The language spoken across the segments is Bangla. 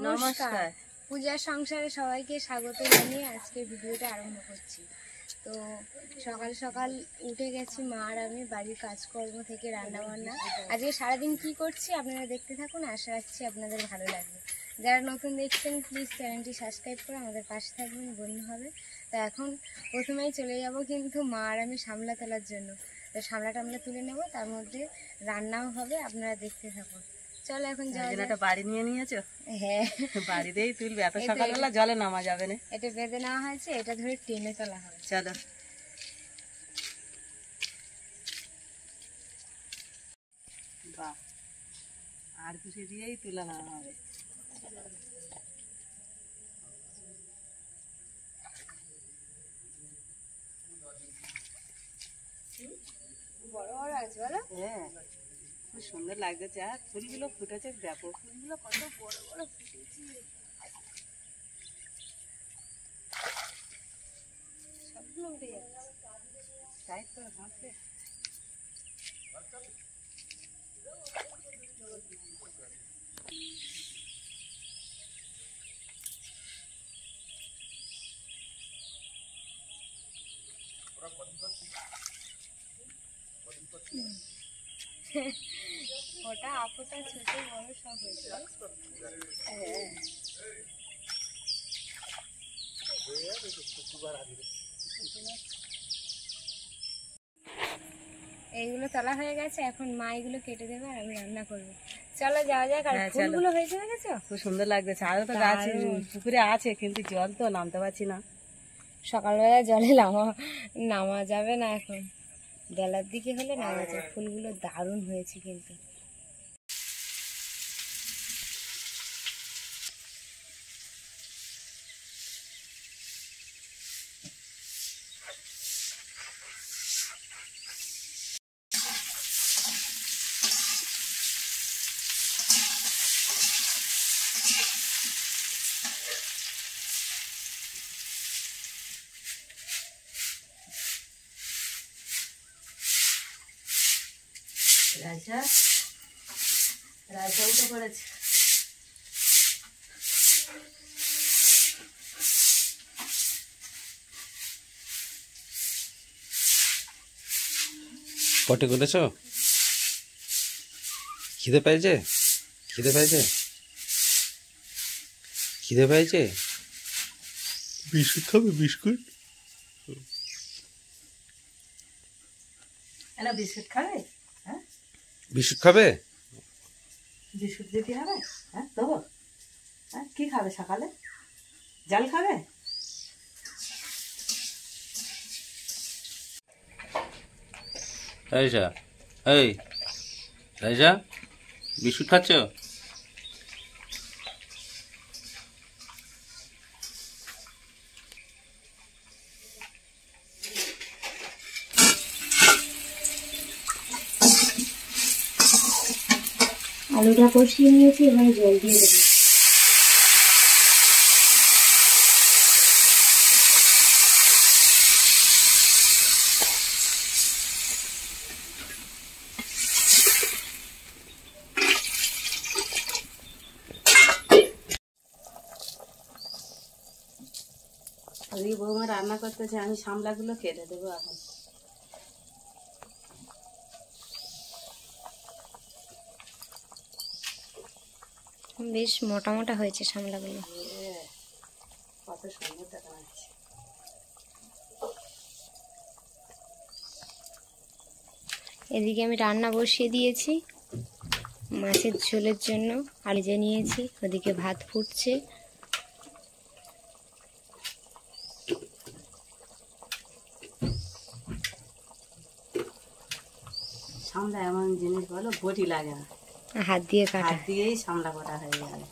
নমস্কার। পূজার সংসারে সবাইকে স্বাগত জানিয়ে আজকে ভিডিওটা আরম্ভ করছি। তো সকাল সকাল উঠে গেছি মা আর আমি বাড়ির কাজকর্ম থেকে রান্না বান্না। আজকে সারাদিন কি করছি আপনারা দেখতে থাকুন, আশা রাখছি আপনাদের ভালো লাগবে। যারা নতুন দেখছেন প্লিজ চ্যানেলটি সাবস্ক্রাইব করে আমাদের পাশে থাকবেন, বন্ধু হবে। তো এখন প্রথমেই চলে যাব কিন্তু মা আর আমি সামলা তোলার জন্য। তো সামলা টামলা তুলে নেব, তার মধ্যে রান্নাও হবে, আপনারা দেখতে থাকুন। চলো এখন যাওয়া। বাড়ি নিয়ে নিয়েছো? হ্যাঁ, বাড়িতেই তুলবে, এত সকালবেলা জলে নামা যাবে না। এটা বেঁধে নেওয়া হয়েছে, এটা ধরে টেনে তোলা হবে। চলো। বাহ, আর কিছু দিয়েই তুলে নেওয়া হবে। বড় বড় আছে বলো? হ্যাঁ, খুব সুন্দর লাগছে। আর ফুলগুলো ফুটেছে, ব্যাপক ফুলগুলো কত বড় বড় ফুটেছে। সবগুলো উঠে যাচ্ছে। তাই তো ভাবছে। ওটা আপুটা ছোট বড় সব হয়েছে। এইগুলো তোলা হয়ে গেছে, এখন মা এগুলো কেটে দেবে আর আমি রান্না করবো। চলো যাওয়া যাক। আর ফুলগুলো হয়েছে দেখেছো? খুব সুন্দর লাগছে। আরো তো গাছ পুকুরে আছে, কিন্তু জল তো নামতে পারছি না। সকালবেলা জলে নামা যাবে না, এখন বেলার দিকে হলে নামা যায়। ফুলগুলো দারুণ হয়েছে কিন্তু। রাজা রাজা উঠে পড়েছে। পটে করেছো? খিদে পেয়েছে? খিদে পেয়েছে? খিদে পেয়েছে? বিস্কুট খাবে? বিস্কুট বিস্কুট খাবে? হ্যাঁ, বিস্কুট খাবে? বিস্কুট দিতে হবে। হ্যাঁ দেবো। হ্যাঁ, কি খাবে সকালে? জল খাবে? রাইসা, এই রাইসা, বিস্কুট খাচ্ছ? আলুটা কষিয়ে নিয়েছি, এবার জল দিয়ে দেবো। ওই বৌমা রান্না করতেছে, আমি সামলাগুলো কেটে দেবো এখন। বেশ মোটা মোটা হয়েছে সামলাগুলো। কত সুন্দর দেখা যাচ্ছে। এদিকে আমি রান্না বসিয়ে দিয়েছি মাছের ঝোলের জন্য, আলু ভেজে নিয়েছি, ওদিকে ভাত ফুটছে। সামলা এমন জিনিস বলো, বটি লাগে না, হাত দিয়ে কাটা। হাত দিয়েই সামলা কাটা হয়ে যাবে।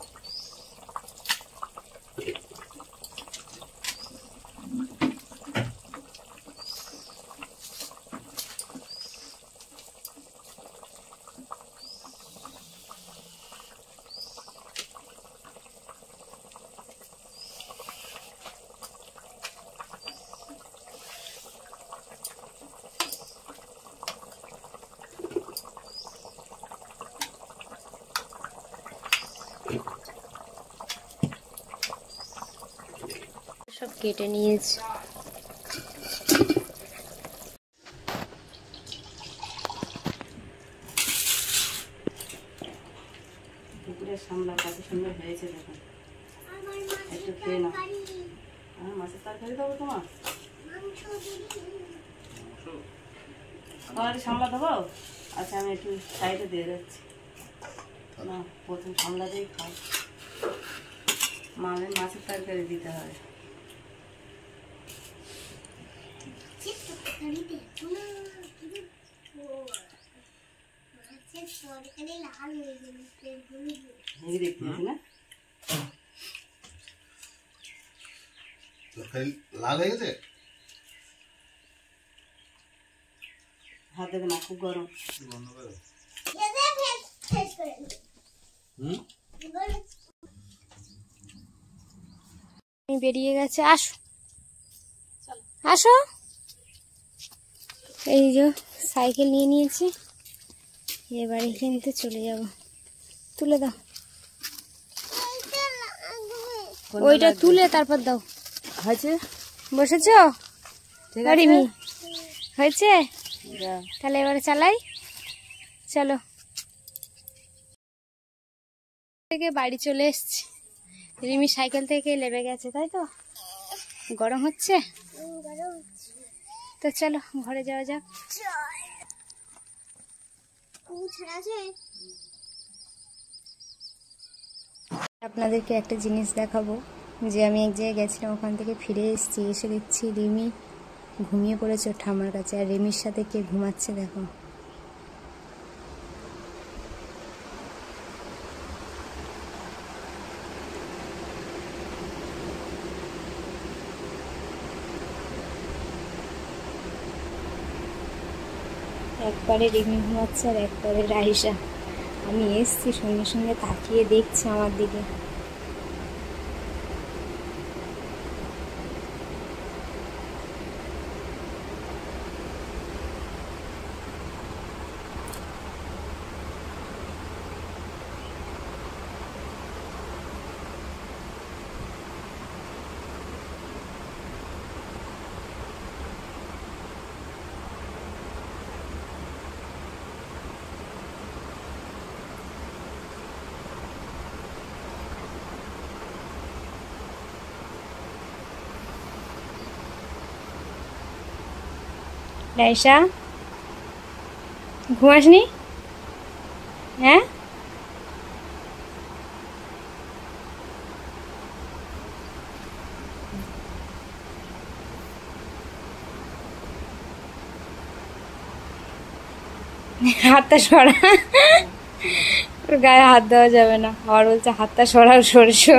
কেটে নিয়েছি। পুকুরের সামলা কত সুন্দর হয়েছে দেখুন, একটু খেয়ে নাও। মাছের তরকারি দেবো তোমার, আমার সামলা দেবো। আচ্ছা আমি একটু সাইডে দিয়ে যাচ্ছি না, প্রথম সামলা দিয়েই খাও। মাছের তরকারি দিতে হবে। লাল হয়ে গেছে, হাত দেবে না, খুব গরম। বেরিয়ে গেছে, আসো আসো। এই যে সাইকেল নিয়ে নিয়েছি, এবারে কিনতে চলে যাব। তুলে দাও, ওইটা তুলে তারপর দাও। হয়েছে, বসেছ? ঠিক আছে, রিমি হয়েছে? যা। তাহলে এবারে চালাই, চলো। থেকে বাড়ি চলে এসছি, রিমি সাইকেল থেকে নেমে গেছে, তাই তো? গরম হচ্ছে তো, চলো ঘরে যাওয়া যাক। আপনাদেরকে একটা জিনিস দেখাবো, যে আমি এক জায়গায় গেছিলাম, ওখান থেকে ফিরে এসেছি, এসে দেখছি রিমি ঘুমিয়ে পড়েছে ওর ঠাম্মার কাছে, আর রিমির সাথে কে ঘুমাচ্ছে দেখো। একবারে রিমি ঘুমাচ্ছে আর একবারে রাইসা। আমি এসছি সঙ্গে সঙ্গে তাকিয়ে দেখছি আমার দিকে। রাইসা, ঘুমাসনি? হ্যাঁ, হাতটা সরা, গায়ে হাত দেওয়া যাবে না, আবার বলছে হাতটা সরাও সরষো।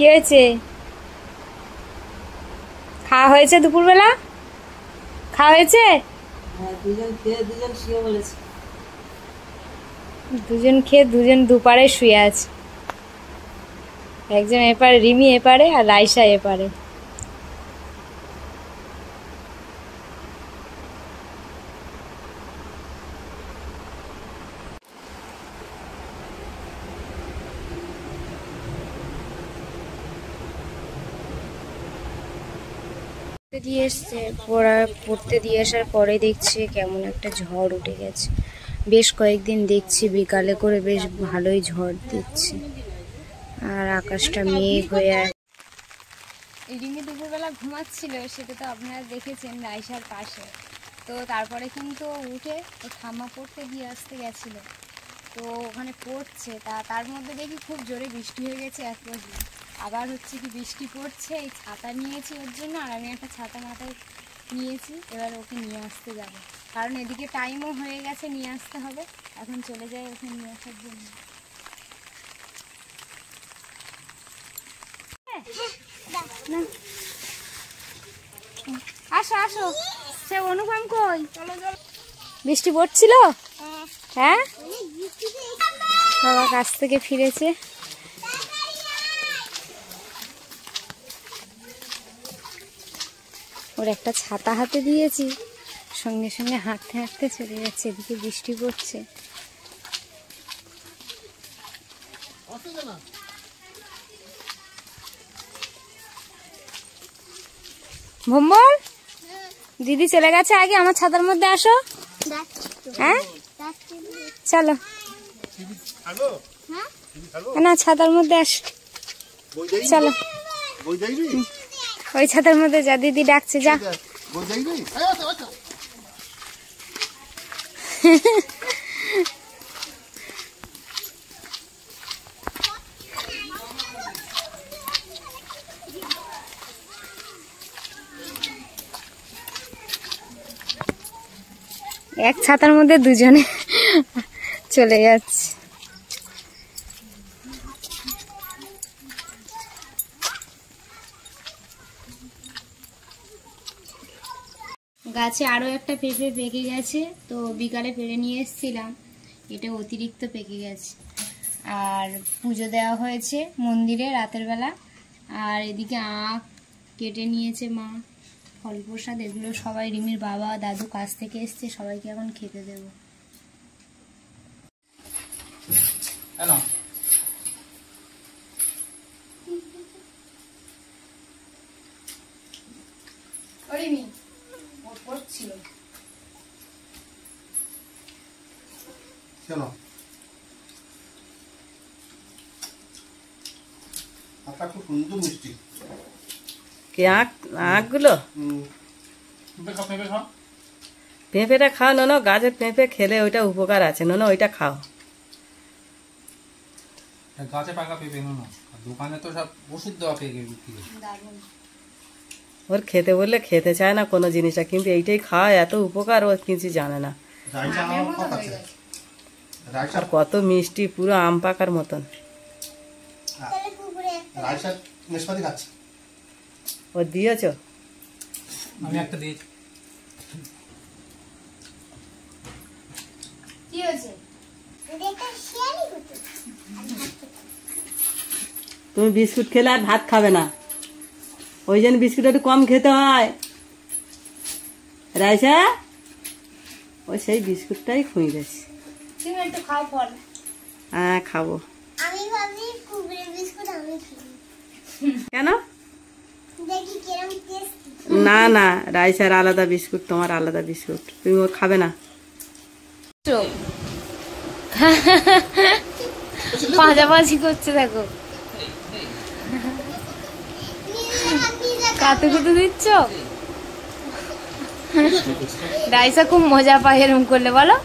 কি হয়েছে? খাওয়া হয়েছে? দুপুরবেলা খাওয়া হয়েছে? দুজন খেয়ে দুজন শুয়ে বলেছে। দুজন খেয়ে দুজন দুপারে শুয়ে আছে, একজন এপারে, রিমি এপারে আর রাইসা এপারে। দিয়ে এসছে, পড়তে দিয়ে আসার পরে দেখছি কেমন একটা ঝড় উঠে গেছে। বেশ কয়েকদিন দেখছি বিকালে করে বেশ ভালোই ঝড় দিচ্ছে, আর আকাশটা মেঘ হয়ে। রিমি দুপুরবেলা ঘুমাচ্ছিল, সেটা তো আপনারা দেখেছেন রাইসার পাশে। তো তারপরে কিন্তু উঠে ও ঠাম্মা পড়তে দিয়ে আসতে গেছিল, তো ওখানে পড়ছে, তার মধ্যে দেখি খুব জোরে বৃষ্টি হয়ে গেছে। আবার হচ্ছে কি বৃষ্টি পড়ছে, এই ছাতা নিয়েছি ওর জন্য, আর আমি একটা ছাতা মাথায় নিয়েছি। এবার ওকে নিয়ে আসতে যাব, কারণ এদিকে টাইমও হয়ে গেছে, নিয়ে আসতে হবে। এখন চলে যাই ওকে নিয়ে আসার জন্য। আসো আসো, সে অনুপম কই? বৃষ্টি পড়ছিল? হ্যাঁ, বাবা কাছ থেকে ফিরেছে। ওর একটা ছাতা হাতে দিয়েছি, সঙ্গে সঙ্গে হাঁটতে হাঁটতে চলে যাচ্ছে, এদিকে বৃষ্টি পড়ছে। ভম্বল, দিদি চলে গেছে, আগে আমার ছাতার মধ্যে আসো। হ্যাঁ চলো না, ছাতার মধ্যে আসো, চলো ওই ছাতার মধ্যে যা, দিদি ডাকছে, যা। এক ছাতার মধ্যে দুজনে চলে যাচ্ছে। গাছে আরো একটা পেঁপে পেকে গেছে, তো বিকালে পেড়ে নিয়ে এসেছিলাম, এটা অতিরিক্ত পেকে গেছে। আর পুজো দেওয়া হয়েছে মন্দিরে রাতের বেলা। আর এদিকে আখ কেটে নিয়েছে মা, ফল প্রসাদ, এগুলো সবাই রিমির বাবা দাদু কাছ থেকে এসছে, সবাইকে এখন খেতে দেব। কেন আটা খুব সুন্দর মিষ্টি। কি আখগুলো পেঁপেটা খাও না, গাছের পেঁপে খেলে ওইটা উপকার আছে, না ওইটা খাও। গাছে পাকা পেঁপে না, দোকানে তো সব ওষুধ দেওয়া পেঁপে বিক্রি করে। ওর খেতে বললে খেতে চায় না কোনো জিনিসটা, কিন্তু এইটাই খাওয়া এত উপকার, ও কিছু জানে না। রাইসা আমার কত আছে? রাইসা আর কত মিষ্টি, পুরো আম পাকার মতন। রাইসা নেশপাতি খাচ্ছে। ও দিয়েছ? আমি একটা দিয়েছি। কি হয়েছে? তুমি বিস্কুট খেলে আর ভাত খাবে না, ওই জন্য বিস্কুট একটু কম খেতে হয়। রাইসা ও সেই বিস্কুটটাই খুঁজে গেছি। তুমি একটু খাও ফল। হ্যাঁ খাবো। আমি ভাবি কুবড়ে বিস্কুট আমি খাই। কেন? দেখি কিরম টেস্ট। না না, রাইসার আলাদা বিস্কুট, তোমার আলাদা বিস্কুট, তুমি ও খাবে না। পাঁচাপাঁচি করছে দেখো, কাতুকুতু দিচ্ছ। রাইসা খুব মজা পায় এরকম করলে, বলো।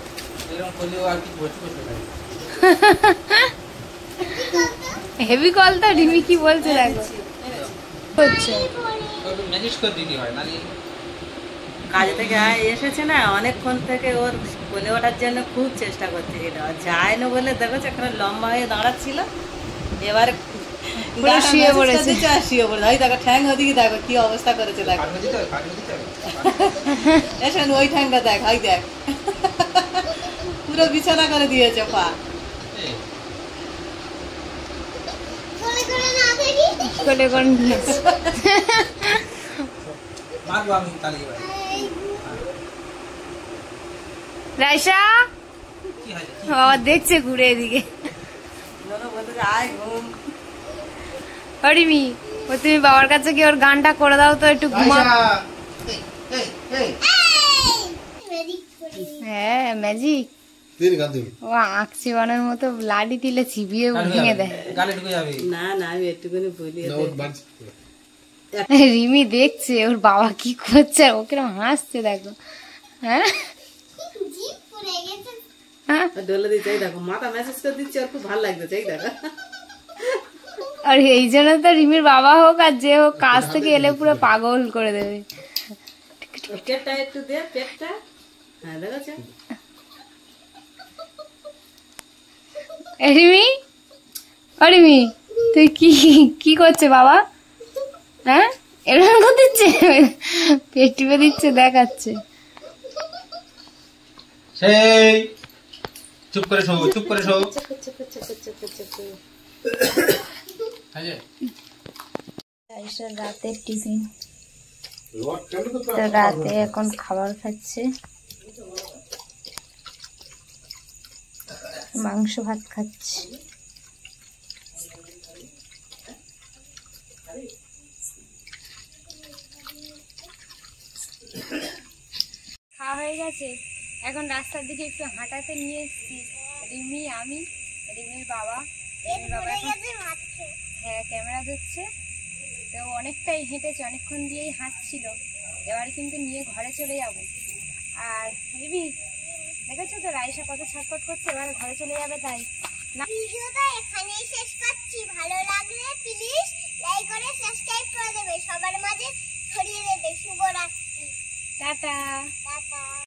হেভি কল তো, রিমি কি বলছে দেখো। কাজ থেকে এসেছে না, অনেকক্ষণ থেকে ওর বলে ওঠার জন্য খুব চেষ্টা করছিল, যায় না বলে দেখো এখানে লম্বা হয়ে দাঁড়াচ্ছিল, এবার শুয়ে পড়েছে। শুয়ে পড়েছে, ওই দেখো ঠ্যাং, ওদিকে দেখো কি অবস্থা করেছে, দেখো এসেন ওই ঠ্যাংটা দেখ, ওই দেখ পুরো বিছানা করে দিয়েছে পা। কোলে করে নিয়েছে। রাইসা বাবা দেখছে ঘুরে এদিকে। হরিমি, ও তুমি বাবার কাছে গিয়ে ওর গানটা করে দাও তো, একটু ঘুমা। হ্যাঁ ম্যাজিক, ও আঁকছি বানার মতো লাডি দিলে চিবিয়ে ভেঙে দেয়। না না, আমি একটুখানি বলি। রিমি দেখছে ওর বাবা কি করছে, আর ও কিরম হাসছে দেখো। হ্যাঁ হ্যাঁ, ডলে দিচ্ছে, এই দেখো মাথা মেসেজ করে দিচ্ছে, ওর খুব ভালো লাগছে, এই দেখো। আর এই জন্য তো রিমির বাবা হোক আর যে হোক, কাজ থেকে এলে পুরো পাগল করে দেবে। পেটটা একটু দে, পেটটা। হ্যাঁ দেখেছ? রিমি, ও রিমি, তুই কি কি করছে বাবা? হ্যাঁ এরকম করে দিচ্ছে, পেট টিপে দিচ্ছে, দেখাচ্ছে। সেই চুপ করে শো, চুপ করে শো। রাতের টিফিন তো রাতে এখন খাবার খাচ্ছে, মাংস ভাত খাচ্ছে। খাওয়া হয়ে গেছে, এখন রাস্তার দিকে একটু হাঁটাতে নিয়ে এসেছি রিমি, আমি, রিমির বাবা। রিমির বাবা এখন হ্যাঁ ক্যামেরা ধরছে। তো অনেকটাই হেঁটেছে, অনেকক্ষণ দিয়েই হাঁটছিল। এবার কিন্তু নিয়ে ঘরে চলে যাব। আর রিমি দেখেছো তো রাইসা কত ছটফট করছে, এবার ঘরে চলে যাবে। তাই না, ভিডিওটা এখানেই শেষ করছি। ভালো লাগলে প্লিজ লাইক করে সাবস্ক্রাইব করে দেবে, সবার মাঝে ছড়িয়ে দেবে। শুভরাত্রি। টাটা। টাটা।